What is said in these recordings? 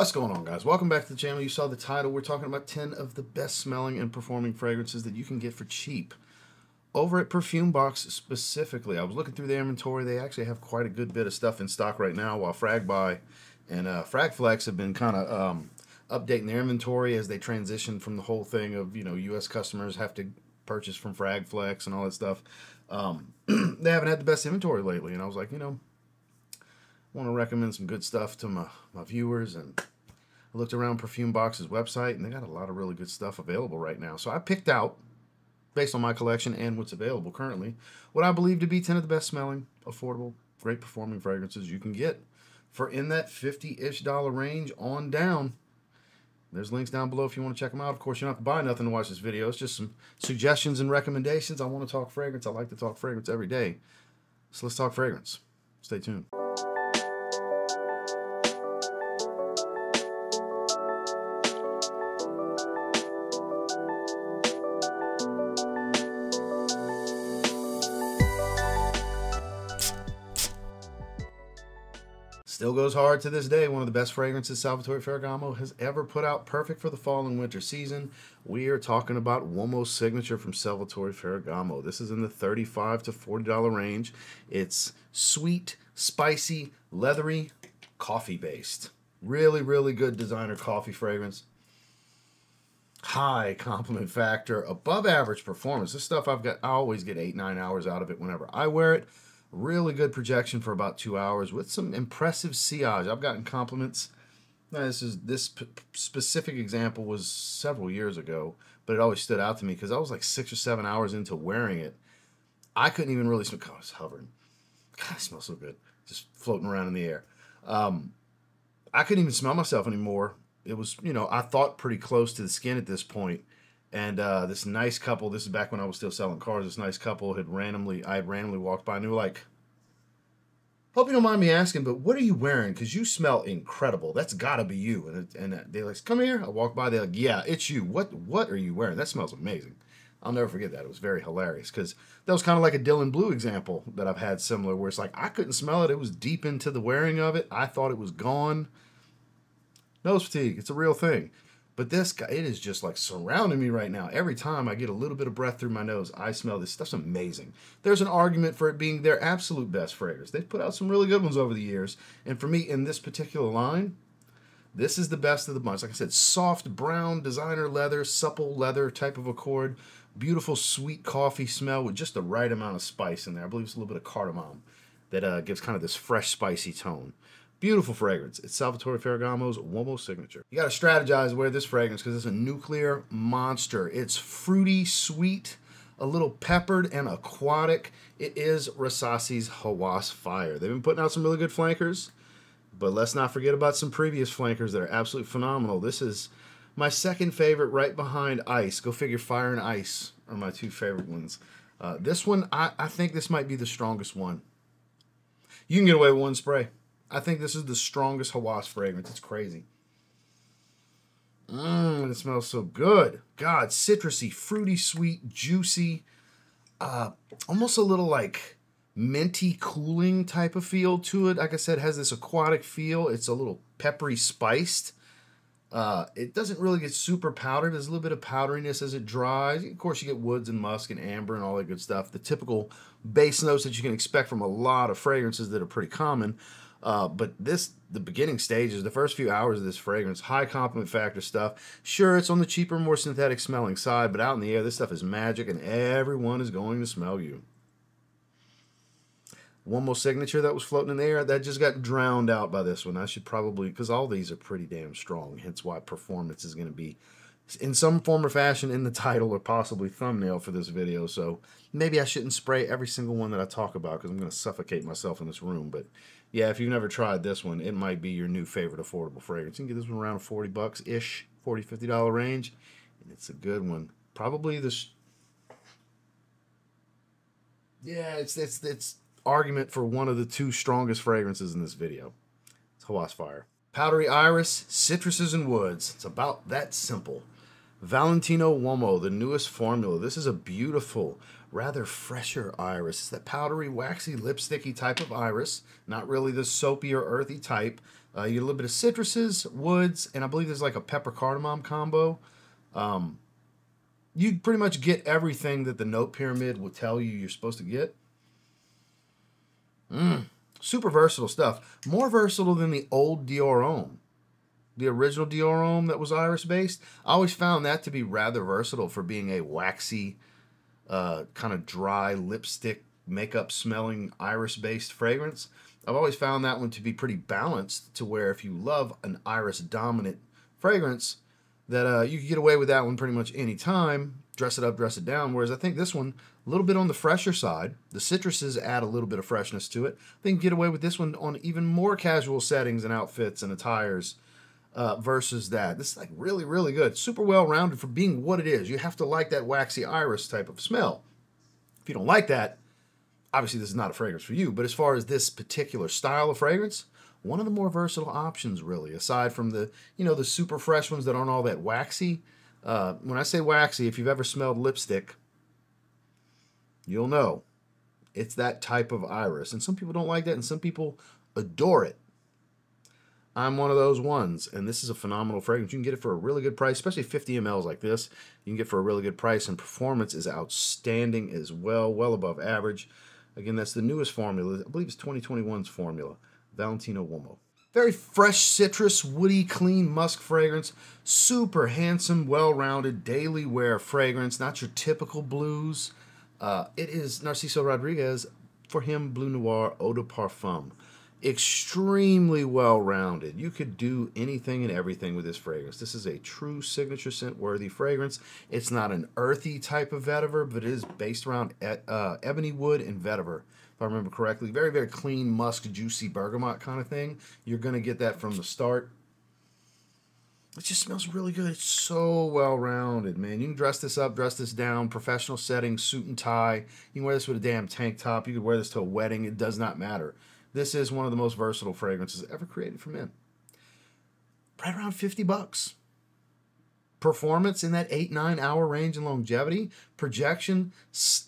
What's going on, guys? Welcome back to the channel. You saw the title. We're talking about 10 of the best smelling and performing fragrances that you can get for cheap. Over at Perfume Box specifically, I was looking through their inventory. They actually have quite a good bit of stuff in stock right now, while Fragbuy and Fragflex have been kind of updating their inventory as they transition from the whole thing of, you know, U.S. customers have to purchase from Fragflex and all that stuff. They haven't had the best inventory lately, and I was like, you know, I want to recommend some good stuff to my viewers, and I looked around Perfume Box's website, and they got a lot of really good stuff available right now. So I picked out, based on my collection and what's available currently, what I believe to be 10 of the best smelling, affordable, great performing fragrances you can get for in that $50-ish range on down. There's links down below if you want to check them out. Of course, you don't have to buy nothing to watch this video. It's just some suggestions and recommendations. I want to talk fragrance. I like to talk fragrance every day. So let's talk fragrance. Stay tuned. Still goes hard to this day. One of the best fragrances Salvatore Ferragamo has ever put out, perfect for the fall and winter season. We are talking about Uomo's Signature from Salvatore Ferragamo. This is in the $35 to $40 range. It's sweet, spicy, leathery, coffee-based. Really, really good designer coffee fragrance. High compliment factor, above average performance. This stuff I always get 8-9 hours out of it whenever I wear it. Really good projection for about 2 hours with some impressive sillage. I've gotten compliments. Now, this specific example was several years ago, but it always stood out to me because I was like 6 or 7 hours into wearing it. I couldn't even really smell. God, I was hovering. God, it smells so good, just floating around in the air. I couldn't even smell myself anymore. It was, you know, I thought pretty close to the skin at this point. And this nice couple, this is back when I was still selling cars, this nice couple I had randomly walked by, and they were like, hope you don't mind me asking, but what are you wearing? Because you smell incredible. That's got to be you. And they're like, come here. I walk by, they're like, yeah, it's you. What are you wearing? That smells amazing. I'll never forget that. It was very hilarious because that was kind of like a Dylan Bleu example that I've had similar, where it's like, I couldn't smell it. It was deep into the wearing of it. I thought it was gone. Nose fatigue. It's a real thing. But this guy, it is just like surrounding me right now. Every time I get a little bit of breath through my nose, I smell this stuff's amazing. There's an argument for it being their absolute best fragrance. They've put out some really good ones over the years. And for me, in this particular line, this is the best of the bunch. Like I said, soft brown designer leather, supple leather type of accord. Beautiful sweet coffee smell with just the right amount of spice in there. I believe it's a little bit of cardamom that gives kind of this fresh, spicy tone. Beautiful fragrance. It's Salvatore Ferragamo's Uomo Signature. You got to strategize wear this fragrance because it's a nuclear monster. It's fruity, sweet, a little peppered, and aquatic. It is Rasasi's Hawas Fire. They've been putting out some really good flankers, but let's not forget about some previous flankers that are absolutely phenomenal. This is my second favorite right behind Ice. Go figure, Fire and Ice are my two favorite ones. This one, I think this might be the strongest one. You can get away with one spray. I think this is the strongest Hawas fragrance. It's crazy. It smells so good. God, citrusy, fruity, sweet, juicy. Almost a little like minty cooling type of feel to it. Like I said, it has this aquatic feel. It's a little peppery spiced. It doesn't really get super powdered. There's a little bit of powderiness as it dries. Of course, you get woods and musk and amber and all that good stuff. The typical base notes that you can expect from a lot of fragrances that are pretty common. But the beginning stages, the first few hours of this fragrance, high compliment factor stuff. Sure, it's on the cheaper, more synthetic smelling side, but out in the air, this stuff is magic, and everyone is going to smell you. Uomo Signature that was floating in the air, that just got drowned out by this one. I should probably, because all these are pretty damn strong, hence why performance is going to be in some form or fashion in the title or possibly thumbnail for this video. So maybe I shouldn't spray every single one that I talk about because I'm going to suffocate myself in this room. But yeah, if you've never tried this one, it might be your new favorite affordable fragrance. You can get this one around $40-ish, $40, $50 range. And it's a good one. Probably this. Yeah, it's argument for one of the two strongest fragrances in this video. It's Hawas Fire. Powdery iris, citruses, and woods. It's about that simple. Valentino Uomo, the newest formula. This is a beautiful, rather fresher iris. It's that powdery, waxy, lipsticky type of iris. Not really the soapy or earthy type. You get a little bit of citruses, woods, and I believe there's like a pepper cardamom combo. You pretty much get everything that the note pyramid will tell you you're supposed to get. Super versatile stuff. More versatile than the old Dior Homme. The original Dior Homme that was iris based. I always found that to be rather versatile for being a waxy, kind of dry lipstick, makeup smelling iris based fragrance. I've always found that one to be pretty balanced, to where if you love an iris dominant fragrance, that you can get away with that one pretty much any time. Dress it up, dress it down. Whereas I think this one, a little bit on the fresher side. The citruses add a little bit of freshness to it. I think you can get away with this one on even more casual settings and outfits and attires versus that. This is like really, really good. Super well-rounded for being what it is. You have to like that waxy iris type of smell. If you don't like that, obviously this is not a fragrance for you. But as far as this particular style of fragrance, one of the more versatile options, really, aside from the, the super fresh ones that aren't all that waxy. When I say waxy, if you've ever smelled lipstick, you'll know it's that type of iris. And some people don't like that, and some people adore it. I'm one of those ones, and this is a phenomenal fragrance. You can get it for a really good price, especially 50 mLs like this. You can get for a really good price, and performance is outstanding as well, well above average. Again, that's the newest formula. I believe it's 2021's formula, Valentino Uomo. Very fresh citrus, woody, clean musk fragrance. Super handsome, well-rounded, daily wear fragrance. Not your typical blues. It is Narciso Rodriguez, for him, Bleu Noir Eau de Parfum. Extremely well-rounded. You could do anything and everything with this fragrance. This is a true signature scent-worthy fragrance. It's not an earthy type of vetiver, but it is based around ebony wood and vetiver, if I remember correctly. Very, very clean, musk, juicy bergamot kind of thing. You're going to get that from the start. It just smells really good. It's so well-rounded, man. You can dress this up, dress this down, professional setting, suit and tie. You can wear this with a damn tank top. You could wear this to a wedding. It does not matter. This is one of the most versatile fragrances ever created for men. Right around 50 bucks. Performance in that 8-9 hour range in longevity. Projection,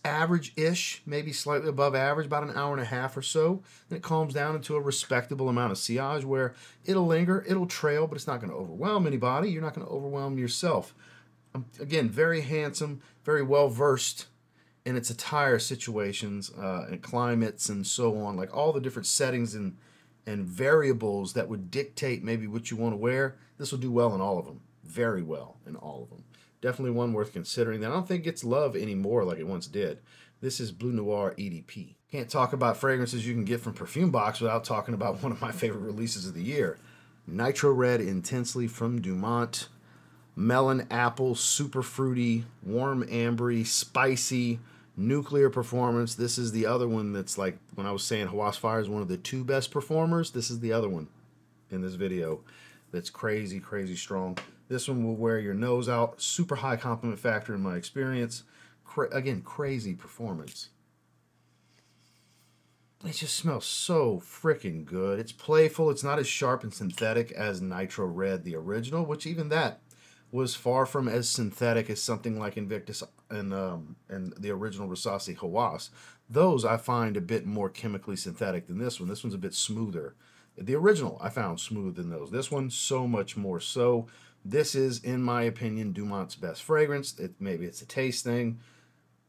average-ish, maybe slightly above average, about an hour and a half or so. Then it calms down into a respectable amount of sillage where it'll linger, it'll trail, but it's not going to overwhelm anybody. You're not going to overwhelm yourself. Again, very handsome, very well-versed in its attire situations and climates and so on, like all the different settings and variables that would dictate maybe what you want to wear. This will do well in all of them. Very well in all of them. Definitely one worth considering that I don't think gets love anymore like it once did. This is Bleu Noir EDP. Can't talk about fragrances you can get from Perfume Box without talking about one of my favorite releases of the year. Nitro Red Intensely from Dumont. Melon, apple, super fruity, warm, ambery, spicy, nuclear performance. This is the other one that's like, when I was saying Hawas Fire is one of the 2 best performers, this is the other one in this video that's crazy, crazy strong. This one will wear your nose out. Super high compliment factor in my experience. Again, crazy performance. It just smells so freaking good. It's playful. It's not as sharp and synthetic as Nitro Red, the original, which even that was far from as synthetic as something like Invictus and the original Rasasi Hawas. Those I find a bit more chemically synthetic than this one. This one's a bit smoother. The original I found smooth than those. This one so much more so. This is, in my opinion, Dumont's best fragrance. Maybe it's a taste thing.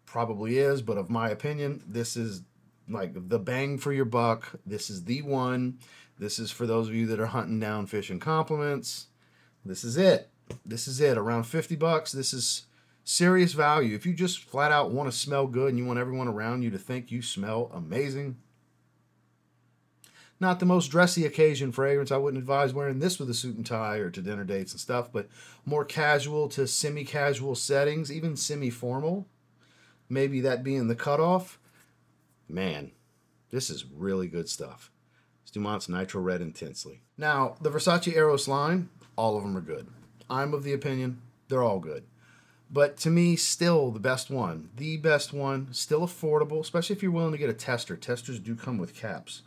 Probably is, but of my opinion, this is like the bang for your buck. This is the one. This is for those of you that are hunting down fish and compliments. This is it. This is it. Around 50 bucks. This is serious value. If you just flat out want to smell good and you want everyone around you to think you smell amazing. Not the most dressy occasion fragrance. I wouldn't advise wearing this with a suit and tie or to dinner dates and stuff, but more casual to semi-casual settings, even semi-formal. Maybe that being the cutoff. Man, this is really good stuff. It's Dumont's Nitro Red Intensely. Now, the Versace Eros line, all of them are good. I'm of the opinion they're all good. But to me, still the best one. The best one, still affordable, especially if you're willing to get a tester. Testers do come with caps.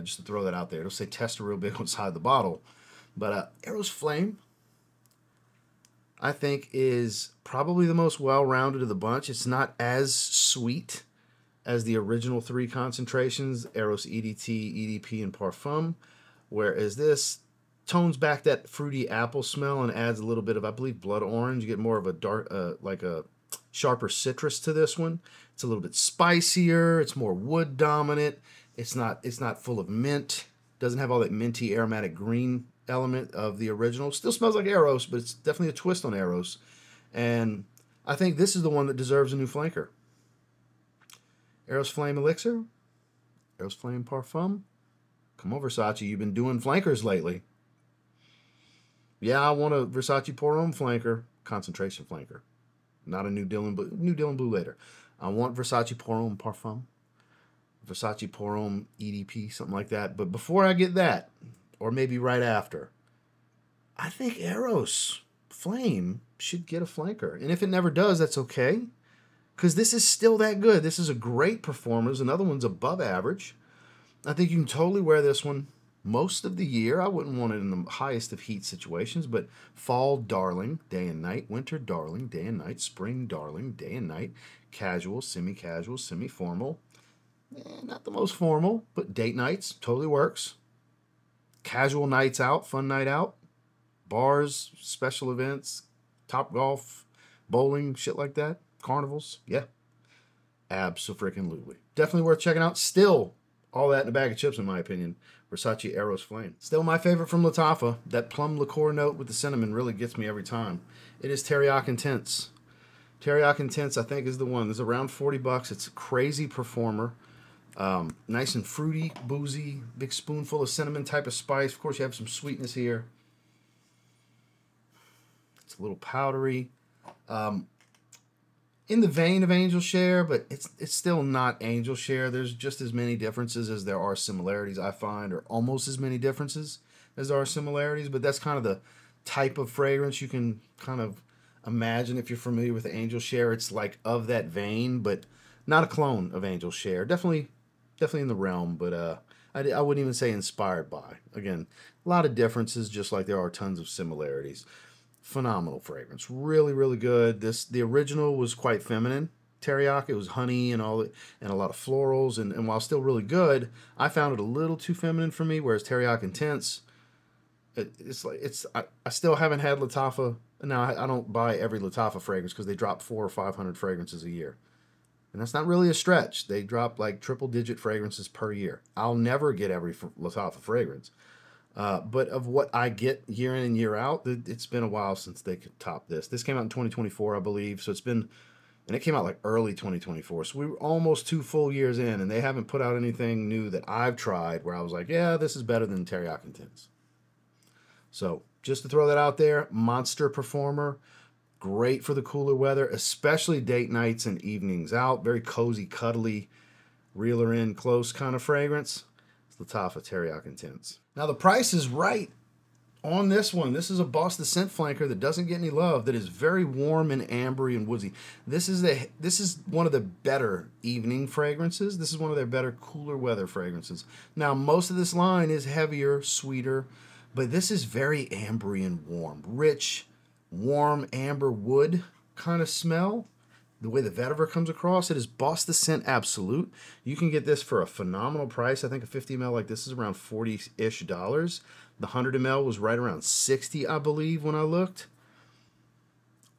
Just to throw that out there. It'll say tester real big inside the bottle. But Eros Flame, I think, is probably the most well-rounded of the bunch. It's not as sweet as the original 3 concentrations, Eros EDT, EDP, and Parfum. Whereas this, tones back that fruity apple smell and adds a little bit of, I believe, blood orange. You get more of a dark, like a sharper citrus to this one. It's a little bit spicier. It's more wood dominant. It's not full of mint. Doesn't have all that minty aromatic green element of the original. Still smells like Eros, but it's definitely a twist on Eros. And I think this is the one that deserves a new flanker. Eros Flame Elixir. Eros Flame Parfum. Come on, Versace. You've been doing flankers lately. Yeah, I want a Versace Pour Homme flanker. Concentration flanker. Not a New Dylan Blue later. I want Versace Pour Homme Parfum. Versace Pour Homme EDP, something like that. But before I get that, or maybe right after, I think Eros Flame should get a flanker. And if it never does, that's okay. Because this is still that good. This is a great performer. Another one's above average. I think you can totally wear this one most of the year. I wouldn't want it in the highest of heat situations, but fall, darling, day and night. Winter, darling, day and night. Spring, darling, day and night. Casual, semi-casual, semi-formal. Not the most formal, but date nights, totally works. Casual nights out, fun night out. Bars, special events, Top Golf, bowling, shit like that. Carnivals, yeah. Abso-freaking-lutely. Definitely worth checking out. Still, all that in a bag of chips, in my opinion. Versace Eros Flame. Still my favorite from Lattafa. That plum liqueur note with the cinnamon really gets me every time. It is Teriaq Intense. Teriaq Intense, I think, is the one. It's around 40 bucks. It's a crazy performer. Nice and fruity, boozy, big spoonful of cinnamon type of spice. Of course, you have some sweetness here. It's a little powdery. In the vein of Angel Share, but it's still not Angel Share. There's just as many differences as there are similarities, I find, or almost as many differences as there are similarities. But that's kind of the type of fragrance you can kind of imagine if you're familiar with Angel Share. It's like of that vein, but not a clone of Angel Share. Definitely in the realm, but I wouldn't even say inspired by. Again, a lot of differences, just like there are tons of similarities. Phenomenal fragrance, really, really good. The original was quite feminine. Teriaq, it was honey and all, and a lot of florals, and while still really good, I found it a little too feminine for me. Whereas Teriaq Intense, I still haven't had Lattafa. Now I don't buy every Lattafa fragrance because they drop 400 or 500 fragrances a year. And that's not really a stretch. They drop like triple-digit fragrances per year. I'll never get every Lattafa fragrance. But of what I get year in and year out, it's been a while since they could top this. This came out in 2024, I believe. So it's been, and it came out like early 2024. So we were almost 2 full years in, and they haven't put out anything new that I've tried where I was like, yeah, this is better than Teriaq Intense. So just to throw that out there, monster performer. Great for the cooler weather, especially date nights and evenings out. Very cozy, cuddly, reeler in close kind of fragrance. It's Lattafa Teriaq Intense. Now the price is right on this one. This is a Boss the Scent flanker that doesn't get any love, that is very warm and ambery and woodsy. This is one of the better evening fragrances. This is one of their better cooler weather fragrances. Now most of this line is heavier, sweeter, but this is very ambery and warm. Rich, warm amber wood kind of smell. The way the vetiver comes across, it is Boss the Scent Absolute. You can get this for a phenomenal price. I think a 50 ml like this is around $40-ish. The 100 ml was right around $60, I believe, when I looked.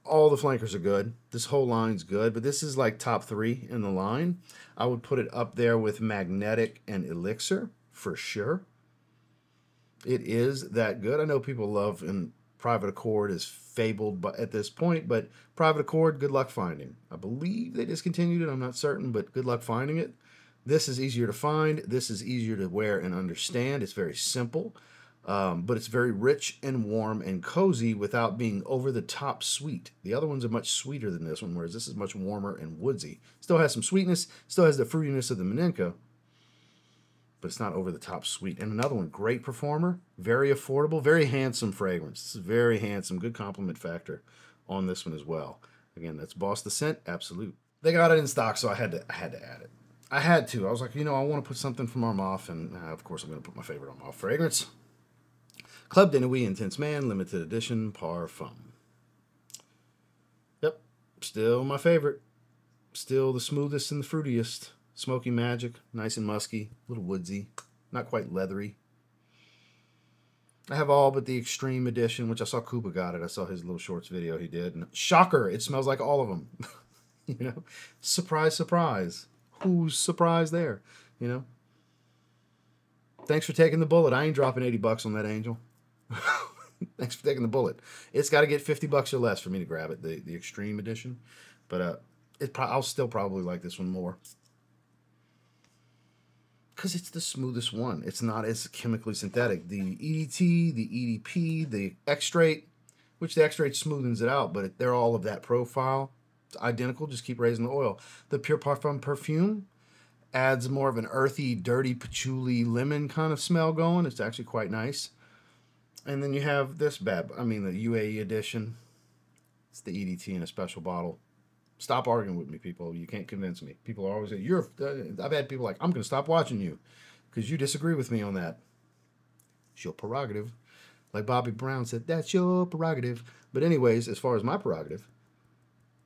All the flankers are good. This whole line's good, but this is like top 3 in the line. I would put it up there with Magnetic and Elixir for sure. It is that good. I know people love and Private Accord is fabled at this point, but Private Accord, good luck finding. I believe they discontinued it. I'm not certain, but good luck finding it. This is easier to find. This is easier to wear and understand. It's very simple, but it's very rich and warm and cozy without being over-the-top sweet. The other ones are much sweeter than this one, whereas this is much warmer and woodsy. Still has some sweetness, still has the fruitiness of the Menenka, but it's not over the top sweet. And another one, great performer, very affordable, very handsome fragrance. This is very handsome, good compliment factor on this one as well. Again, that's Boss the Scent Absolute. They got it in stock, so I had to add it. I had to. I was like, I want to put something from Armaf, and of course I'm going to put my favorite Armaf fragrance. Club de Nuit Intense Man, limited edition, Parfum. Yep, still my favorite. Still the smoothest and the fruitiest. Smoky Magic, nice and musky, a little woodsy, not quite leathery. I have all but the Extreme Edition, which I saw Kuba got it. I saw his little shorts video he did. And shocker, it smells like all of them. You know? Surprise, surprise. Who's surprised there? You know? Thanks for taking the bullet. I ain't dropping $80 on that Angel. Thanks for taking the bullet. It's got to get $50 or less for me to grab it, the Extreme Edition. But I'll still probably like this one more. Because it's the smoothest one. It's not as chemically synthetic. The EDT, the EDP, the X-Straight, which the X-Straight smoothens it out, but they're all of that profile. It's identical, just keep raising the oil. The Pure Parfum perfume adds more of an earthy, dirty, patchouli, lemon kind of smell going. It's actually quite nice. And then you have this the UAE edition. It's the EDT in a special bottle. Stop arguing with me, people. You can't convince me. People are always saying, I've had people like, I'm going to stop watching you because you disagree with me on that. It's your prerogative. Like Bobby Brown said, that's your prerogative. But anyways, as far as my prerogative,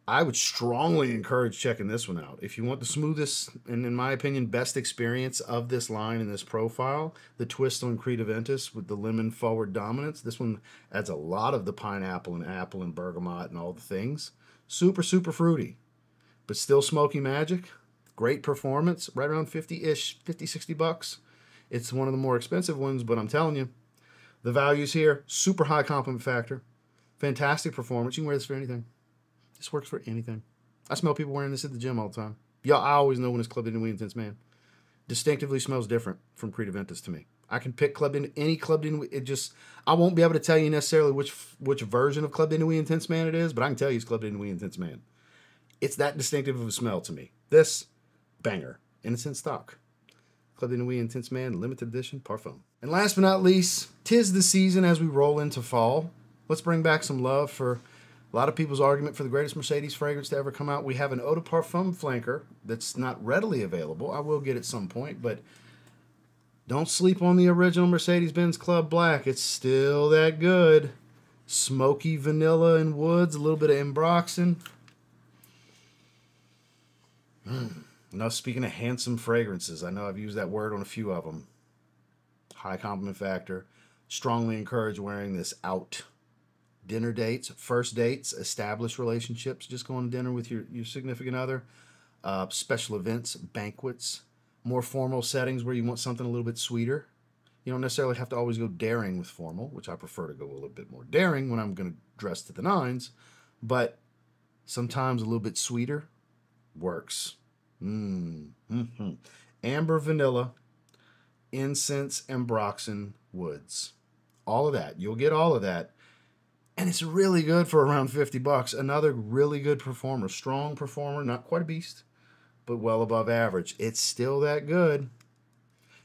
I would strongly encourage checking this one out. If you want the smoothest and, in my opinion, best experience of this line and this profile, the twist on Creed Aventus with the lemon forward dominance, this one adds a lot of the pineapple and apple and bergamot and all the things. Super, super fruity, but still smoky magic. Great performance, right around 50-ish, 50, 60 bucks. It's one of the more expensive ones, but I'm telling you, the value's here. Super high compliment factor. Fantastic performance. You can wear this for anything. This works for anything. I smell people wearing this at the gym all the time. Y'all, I always know when it's Club de Nuit Intense Man. Distinctively smells different from Creed Aventus to me. I can pick any Club de Nuit. I won't be able to tell you necessarily which version of Club de Nuit Intense Man it is, but I can tell you it's Club de Nuit Intense Man. It's that distinctive of a smell to me. This, banger. And it's in stock. Club de Nuit Intense Man, limited edition, Parfum. And last but not least, 'tis the season as we roll into fall. Let's bring back some love for a lot of people's argument for the greatest Mercedes fragrance to ever come out. We have an Eau de Parfum flanker that's not readily available. I will get at some point, but don't sleep on the original Mercedes-Benz Club Black. It's still that good. Smoky vanilla and woods, a little bit of Ambroxan. Now, speaking of handsome fragrances, I know I've used that word on a few of them. High compliment factor. Strongly encourage wearing this out. Dinner dates, first dates, established relationships, just going to dinner with your significant other, special events, banquets, more formal settings where you want something a little bit sweeter. You don't necessarily have to always go daring with formal, which I prefer to go a little bit more daring when I'm going to dress to the nines, but sometimes a little bit sweeter works. Amber vanilla, incense, Ambroxan, woods. All of that. You'll get all of that. And it's really good for around 50 bucks. Another really good performer. Strong performer. Not quite a beast, but well above average. It's still that good.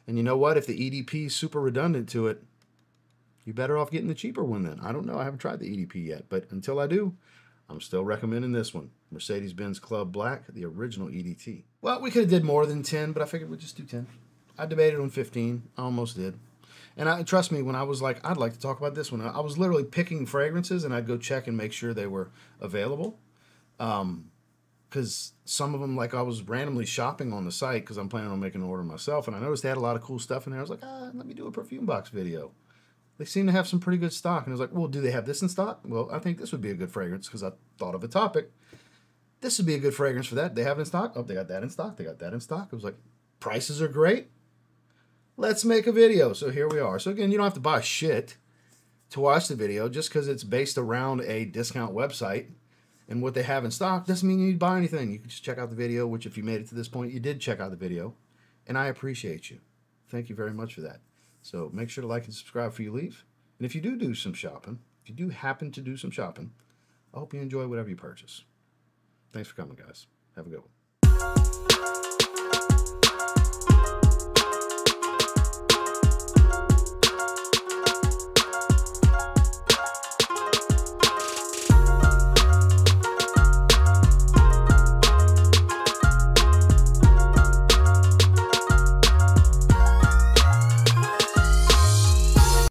And you know what? If the EDP is super redundant to it, you're better off getting the cheaper one then. I don't know. I haven't tried the EDP yet. But until I do, I'm still recommending this one. Mercedes-Benz Club Black, the original EDT. Well, we could have did more than 10, but I figured we'd just do 10. I debated on 15. I almost did. And trust me, when I was like, I'd like to talk about this one, I was literally picking fragrances, and I'd go check and make sure they were available. Because some of them, like I was randomly shopping on the site because I'm planning on making an order myself, and I noticed they had a lot of cool stuff in there. I was like, let me do a perfume box video. They seem to have some pretty good stock. And I was like, well, do they have this in stock? Well, I think this would be a good fragrance because I thought of a topic. This would be a good fragrance for that. They have it in stock. Oh, they got that in stock. They got that in stock. It was like, prices are great. Let's make a video. So here we are. So again, you don't have to buy shit to watch the video just because it's based around a discount website and what they have in stock doesn't mean you need to buy anything. You can just check out the video, which if you made it to this point, you did check out the video. And I appreciate you. Thank you very much for that. So make sure to like and subscribe before you leave. And if you do some shopping, if you do happen to do some shopping, I hope you enjoy whatever you purchase. Thanks for coming, guys. Have a good one.